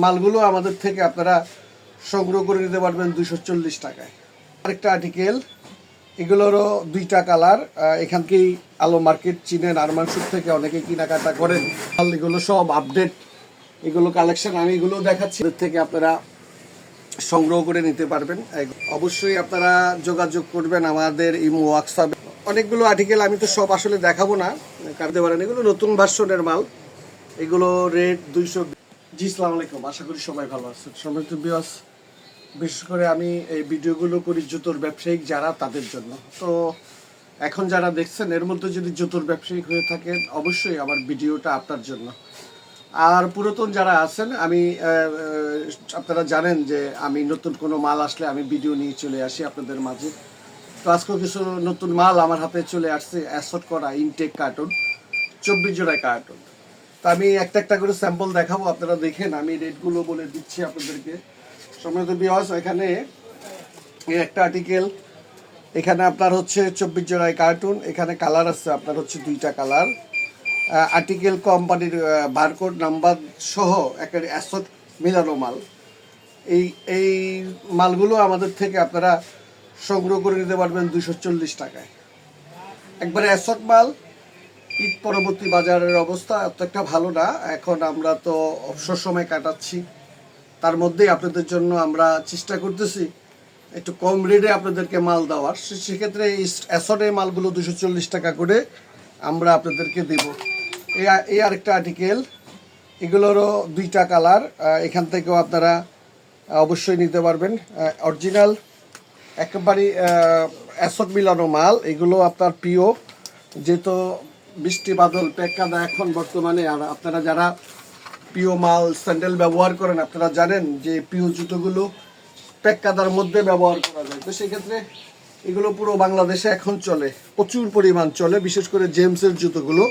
মালগুলো আমাদের থেকে আপনারা সংগ্রহ করে নিতে পারবেন 240 টাকায়। আরেকটা আর্টিকেল, এগুলোরও দুইটা কালার। এখান থেকেই আলো মার্কেট চিনেন, আরমানসুর থেকে অনেকে কেনাকাটা করেন। এগুলো সব আপডেট, এগুলো কালেকশন আমি এগুলো দেখাচ্ছি, এদের থেকে আপনারা সংগ্রহ করে নিতে পারবেন। অবশ্যই আপনারা যোগাযোগ করবেন আমাদের ইমো, হোয়াটসঅ্যাপ। অনেকগুলো আর্টিকেল আমি তো সব আসলে দেখাবো না, কাটতে পারেন। এগুলো নতুন ভার্সনের মাল, এগুলো রেট 200। জি, আসসালামু আলাইকুম, আশা করি সবাই ভালো আছেন। সম্মানিত ভিউয়ার্স, বিশেষ করে আমি এই ভিডিওগুলো করি জুতোর ব্যবসায়িক যারা, তাদের জন্য। তো এখন যারা দেখছেন এর মধ্যে যদি জুতোর ব্যবসায়িক হয়ে থাকেন, অবশ্যই আমার ভিডিওটা আপনার জন্য। আর পুরাতন যারা আছেন, আমি আপনারা জানেন যে আমি নতুন কোনো মাল আসলে আমি ভিডিও নিয়ে চলে আসি আপনাদের মাঝে। তো আজকেও কিছু নতুন মাল আমার হাতে চলে আসছে, অ্যাসর্ট করা ইনটেক কার্টুন, 24 জোড়ায় কার্টুন। তো আমি একটা একটা করে স্যাম্পল দেখাবো, আপনারা দেখেন। আমি রেটগুলো বলে দিচ্ছি আপনাদেরকে। সম্মানিত ভিউয়ার্স, এখানে একটা আর্টিকেল, এখানে আপনার হচ্ছে 24 জোড়ায় কার্টুন। এখানে কালার আছে আপনার হচ্ছে দুইটা কালার। আর্টিকেল কোম্পানির বারকোড নাম্বার সহ একটা অ্যাসট মিলানো মাল। এই এই মালগুলো আমাদের থেকে আপনারা সংগ্রহ করে নিতে পারবেন 240 টাকায়। একবারে অ্যাসট মাল। ঈদ পরবর্তী বাজারের অবস্থা এতটা ভালো না, এখন আমরা তো অবসর সময় কাটাচ্ছি। তার মধ্যেই আপনাদের জন্য আমরা চেষ্টা করতেছি একটু কম রেটে আপনাদেরকে মাল দেওয়ার। সেক্ষেত্রে এই অ্যাসটের মালগুলো 240 টাকা করে আমরা আপনাদেরকে দেব। এই আরেকটা আর্টিকেল, এগুলোরও দুইটা কালার। এখান থেকেও আপনারা অবশ্যই নিতে পারবেন। অরিজিনাল একেবারে অ্যাসট মিলানো মাল। এগুলো আপনার প্রিয়, যেহেতু বৃষ্টি বাদল পেক্কাদা এখন বর্তমানে। আর আপনারা যারা প্রিয় মাল স্যান্ডেল ব্যবহার করেন, আপনারা জানেন যে প্রিয় জুতোগুলো পেক্কাদার মধ্যে ব্যবহার করা যায়। তো সেক্ষেত্রে এগুলো পুরো বাংলাদেশে এখন চলে, প্রচুর পরিমাণ চলে, বিশেষ করে জেমসের জুতোগুলো।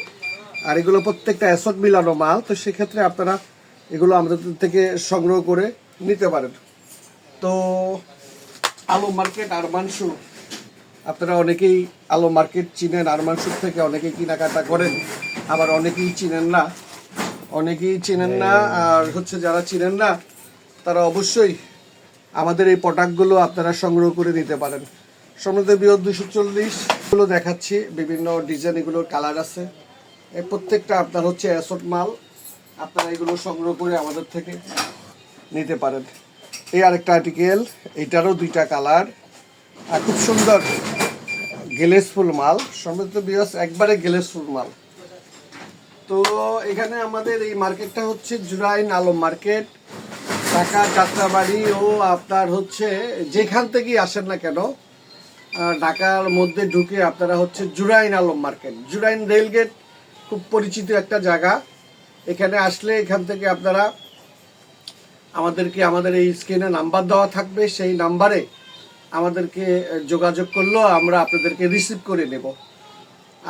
আর এগুলো প্রত্যেকটা অ্যাসট মিলানো মাল। তো সেক্ষেত্রে আপনারা এগুলো আমাদের থেকে সংগ্রহ করে নিতে পারেন। তো আলো মার্কেট, আরমানসু, আপনারা অনেকেই আলো মার্কেট চিনেন, আরমানসুর থেকে অনেকেই কেনাকাটা করেন, আবার অনেকেই চিনেন না। আর হচ্ছে যারা চিনেন না, তারা অবশ্যই আমাদের এই প্রোডাক্টগুলো আপনারা সংগ্রহ করে নিতে পারেন। সম্বন্ধে বৃহৎ 240 গুলো দেখাচ্ছি, বিভিন্ন ডিজাইন, এগুলোর কালার আছে। এই প্রত্যেকটা আপনার হচ্ছে অ্যাসট মাল, আপনারা এগুলো সংগ্রহ করে আমাদের থেকে নিতে পারেন। এই আরেকটা আর্টিকেল, এটারও দুইটা কালার, আর খুব সুন্দর গ্লেসফুল মাল। সম্বন্ধে বৃহৎ একবারে গ্লেসফুল মাল। তো এখানে আমাদের এই মার্কেটটা হচ্ছে জুরাইন আলম মার্কেট, ঢাকা যাত্রাবাড়ি। ও আপনার হচ্ছে যেখান থেকেই আসেন না কেন, ঢাকার মধ্যে ঢুকে আপনারা হচ্ছে জুরাইন আলম মার্কেট, জুরাইন রেলগেট, খুব পরিচিত একটা জায়গা। এখানে আসলে এখান থেকে আপনারা আমাদের এই স্ক্রিনে নাম্বার দেওয়া থাকবে, সেই নাম্বারে আমাদেরকে যোগাযোগ করলেও আমরা আপনাদেরকে রিসিভ করে নেব।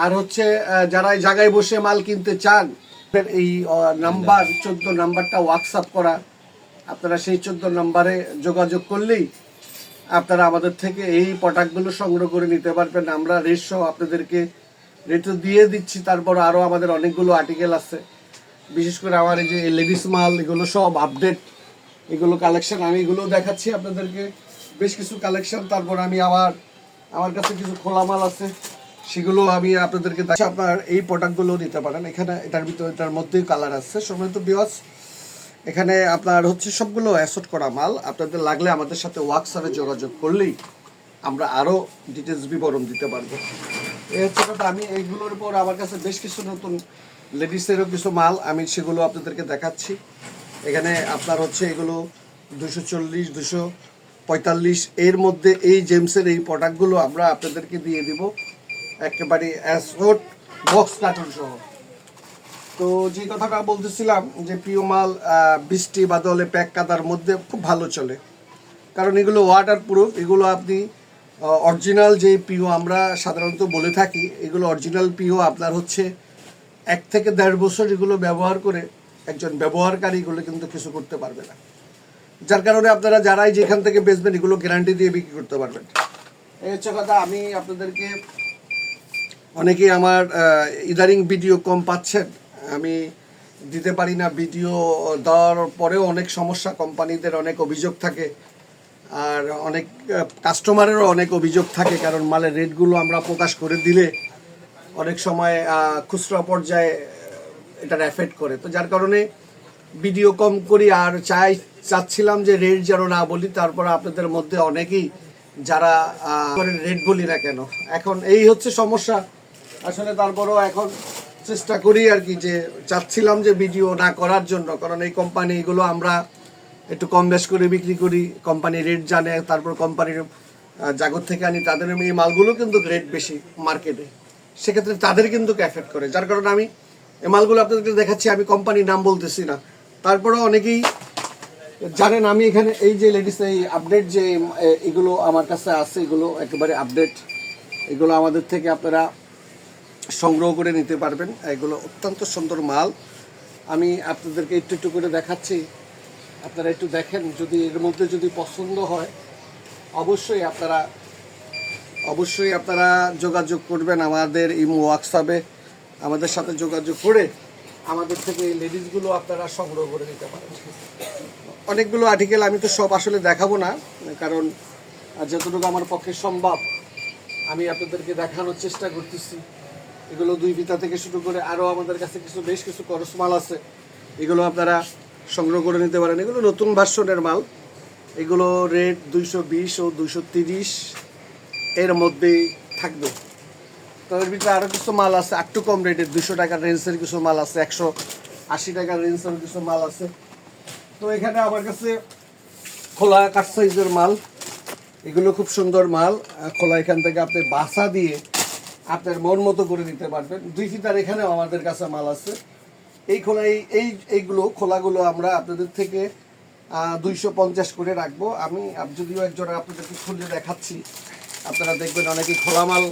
আর হচ্ছে যারা এই জায়গায় বসে মাল কিনতে চান, এই নাম্বার 14 নাম্বারটা হোয়াটসঅ্যাপ করা, আপনারা সেই 14 নাম্বারে যোগাযোগ করলেই আপনারা আমাদের থেকে এই প্রোডাক্টগুলো সংগ্রহ করে নিতে পারবেন। আমরা রেট সহ আপনাদেরকে রেটও দিয়ে দিচ্ছি। তারপর আরও আমাদের অনেকগুলো আর্টিকেল আছে, বিশেষ করে আমার এই যে লেডিস মাল, এগুলো সব আপডেট, এগুলো কালেকশন আমি এগুলো দেখাচ্ছি আপনাদেরকে, বেশ কিছু কালেকশন। তারপর আমি আমার কাছে কিছু খোলা মাল আছে, সেগুলো আমি আপনাদেরকে আপনার এই প্রোডাক্টগুলো নিতে পারেন। এখানে এটার মধ্যেই কালার আছে। সম্মানিত ভিউয়ার্স, এখানে আপনার হচ্ছে সবগুলো অ্যাসট করা মাল। আপনাদের লাগলে আমাদের সাথে হোয়াটসঅ্যাপে যোগাযোগ করলেই আমরা আরও ডিটেলস বিবরণ দিতে পারবো। এই হচ্ছে কথা। আমি এইগুলোর উপর আমার কাছে বেশ কিছু নতুন লেডিসেরও কিছু মাল, আমি সেগুলো আপনাদেরকে দেখাচ্ছি। এখানে আপনার হচ্ছে এগুলো 240, 245 এর মধ্যে এই জেমসের এই প্রোডাক্টগুলো আমরা আপনাদেরকে দিয়ে দিব একেবারে অ্যাসট বক্স কার্টুন সহ। তো যে কথাটা বলতেছিলাম যে প্রিয় মাল বৃষ্টি বাদলে প্যাক কাদার মধ্যে খুব ভালো চলে, কারণ এগুলো ওয়াটার প্রুফ। এগুলো আপনি অরিজিনাল যে পিও আমরা সাধারণত বলে থাকি, এগুলো অরিজিনাল পিও আপনার হচ্ছে 1 থেকে 1.5 বছর এগুলো ব্যবহার করে একজন ব্যবহারকারী এগুলো কিন্তু কিছু করতে পারবে না। যার কারণে আপনারা যারাই যেখান থেকে বেচবেন এগুলো গ্যারান্টি দিয়ে বিক্রি করতে পারবেন। এই হচ্ছে কথা। আমি আপনাদেরকে, অনেকেই আমার ইদারিং ভিডিও কম পাচ্ছেন, আমি দিতে পারি না, ভিডিও দেওয়ার পরেও অনেক সমস্যা, কোম্পানিদের অনেক অভিযোগ থাকে, আর অনেক কাস্টমারেরও অনেক অভিযোগ থাকে, কারণ মালের রেটগুলো আমরা প্রকাশ করে দিলে অনেক সময় খুচরা পর্যায়ে এটার এফেক্ট করে। তো যার কারণে ভিডিও কম করি, আর চাচ্ছিলাম যে রেট যেন না বলি। তারপর আপনাদের মধ্যে অনেকেই যারা রেট বলি না কেন, এখন এই হচ্ছে সমস্যা আসলে। তারপরও এখন চেষ্টা করি আর কি, যে চাচ্ছিলাম যে ভিডিও না করার জন্য, কারণ এই কোম্পানিগুলো আমরা একটু কম বেশ করে বিক্রি করি, কোম্পানি রেট জানে, তারপর কোম্পানির জাগত থেকে আনি, তাদের এই মালগুলো কিন্তু রেট বেশি মার্কেটে, সেক্ষেত্রে তাদের কিন্তু এফেক্ট করে। যার কারণে আমি এই মালগুলো আপনাদেরকে দেখাচ্ছি, আমি কোম্পানির নাম বলতেছি না। তারপরেও অনেকেই জানেন আমি এখানে এই যে লেডিস এই আপডেট যে এগুলো আমার কাছে আছে, এগুলো একেবারে আপডেট, এগুলো আমাদের থেকে আপনারা সংগ্রহ করে নিতে পারবেন। এগুলো অত্যন্ত সুন্দর মাল, আমি আপনাদেরকে একটু একটু করে দেখাচ্ছি, আপনারা একটু দেখেন, যদি এর মধ্যে যদি পছন্দ হয় অবশ্যই আপনারা যোগাযোগ করবেন আমাদের ইমো হোয়াটসঅ্যাপে, আমাদের সাথে যোগাযোগ করে আমাদের থেকে এই লেডিসগুলো আপনারা সংগ্রহ করে নিতে পারেন। অনেকগুলো আর্টিকেল আমি তো সব আসলে দেখাবো না, কারণ যতটুকু আমার পক্ষে সম্ভব আমি আপনাদেরকে দেখানোর চেষ্টা করতেছি। এগুলো 2 ফিতা থেকে শুরু করে আরও আমাদের কাছে বেশ কিছু করস মাল আছে, এগুলো আপনারা সংগ্রহ করে নিতে পারেন। এগুলো নতুন ভার্সনের মাল, এগুলো রেট 220 ও 230 এর মধ্যেই থাকবে। তো এর ভিতরে আরও কিছু মাল আছে একটু কম রেটের, 200 টাকার রেঞ্জের কিছু মাল আছে, 180 টাকার রেঞ্জের কিছু মাল আছে। তো এখানে আমার কাছে খোলা কাঠ সাইজের মাল, এগুলো খুব সুন্দর মাল, খোলা এখান থেকে আপনি বাসা দিয়ে আপনার মন মতো করে নিতে পারবেন। 2 ফিতার এখানেও আমাদের কাছে মাল আছে। এই এইগুলো খোলাগুলো আমরা আপনাদের থেকে 250 করে রাখবো। আমি যদিও একজন আপনাদেরকে খুলে দেখাচ্ছি, আপনারা দেখবেন অনেকেই খোলা মাল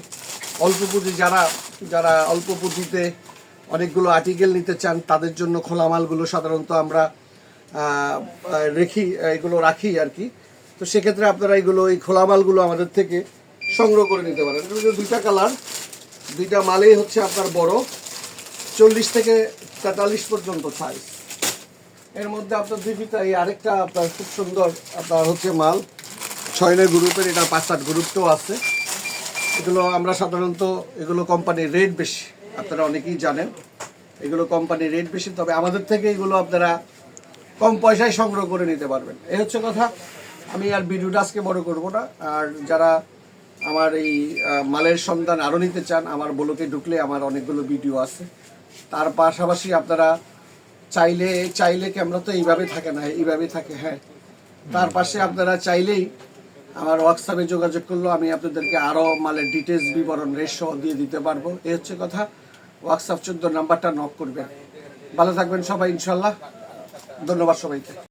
অল্প পুঁজি, যারা অল্প পুঁজিতে অনেকগুলো আর্টিকেল নিতে চান, তাদের জন্য খোলা মালগুলো সাধারণত আমরা রাখি আর কি। তো সেক্ষেত্রে আপনারা এই খোলা মালগুলো আমাদের থেকে সংগ্রহ করে নিতে পারেন। এগুলো 2টা কালার, 2টা মালেই হচ্ছে আপনার বড়, 40 থেকে 43 পর্যন্ত সাইজ। এর মধ্যে আপনার 2 ফিতা এই আরেকটা আপনার খুব সুন্দর আপনার হচ্ছে মাল 6 গ্রুপের, এটা 5-8 গ্রুপটাও আছে। এগুলো আমরা সাধারণত এগুলো কোম্পানির রেট বেশি, আপনারা অনেকেই জানেন, এগুলো কোম্পানির রেট বেশি, তবে আমাদের থেকে এগুলো আপনারা কম পয়সায় সংগ্রহ করে নিতে পারবেন। এই হচ্ছে কথা। আমি আর ভিডিওটা আজকে বড় করব না। আর যারা আমার এই মালের সন্ধান আরও নিতে চান, আমার ব্লগে ঢুকলে আমার অনেকগুলো ভিডিও আছে। তার পাশাপাশি আপনারা চাইলে ক্যামেরা তো এইভাবে থাকে না, এইভাবে থাকে, হ্যাঁ, তার পাশে আপনারা চাইলেই আমার হোয়াটসঅ্যাপে যোগাযোগ করলেও আমি আপনাদেরকে আরও মালের ডিটেলস বিবরণ রেট সহ দিয়ে দিতে পারবো। এই হচ্ছে কথা। হোয়াটসঅ্যাপ 14 নাম্বারটা নক করবেন। ভালো থাকবেন সবাই ইনশাল্লাহ। ধন্যবাদ সবাইকে।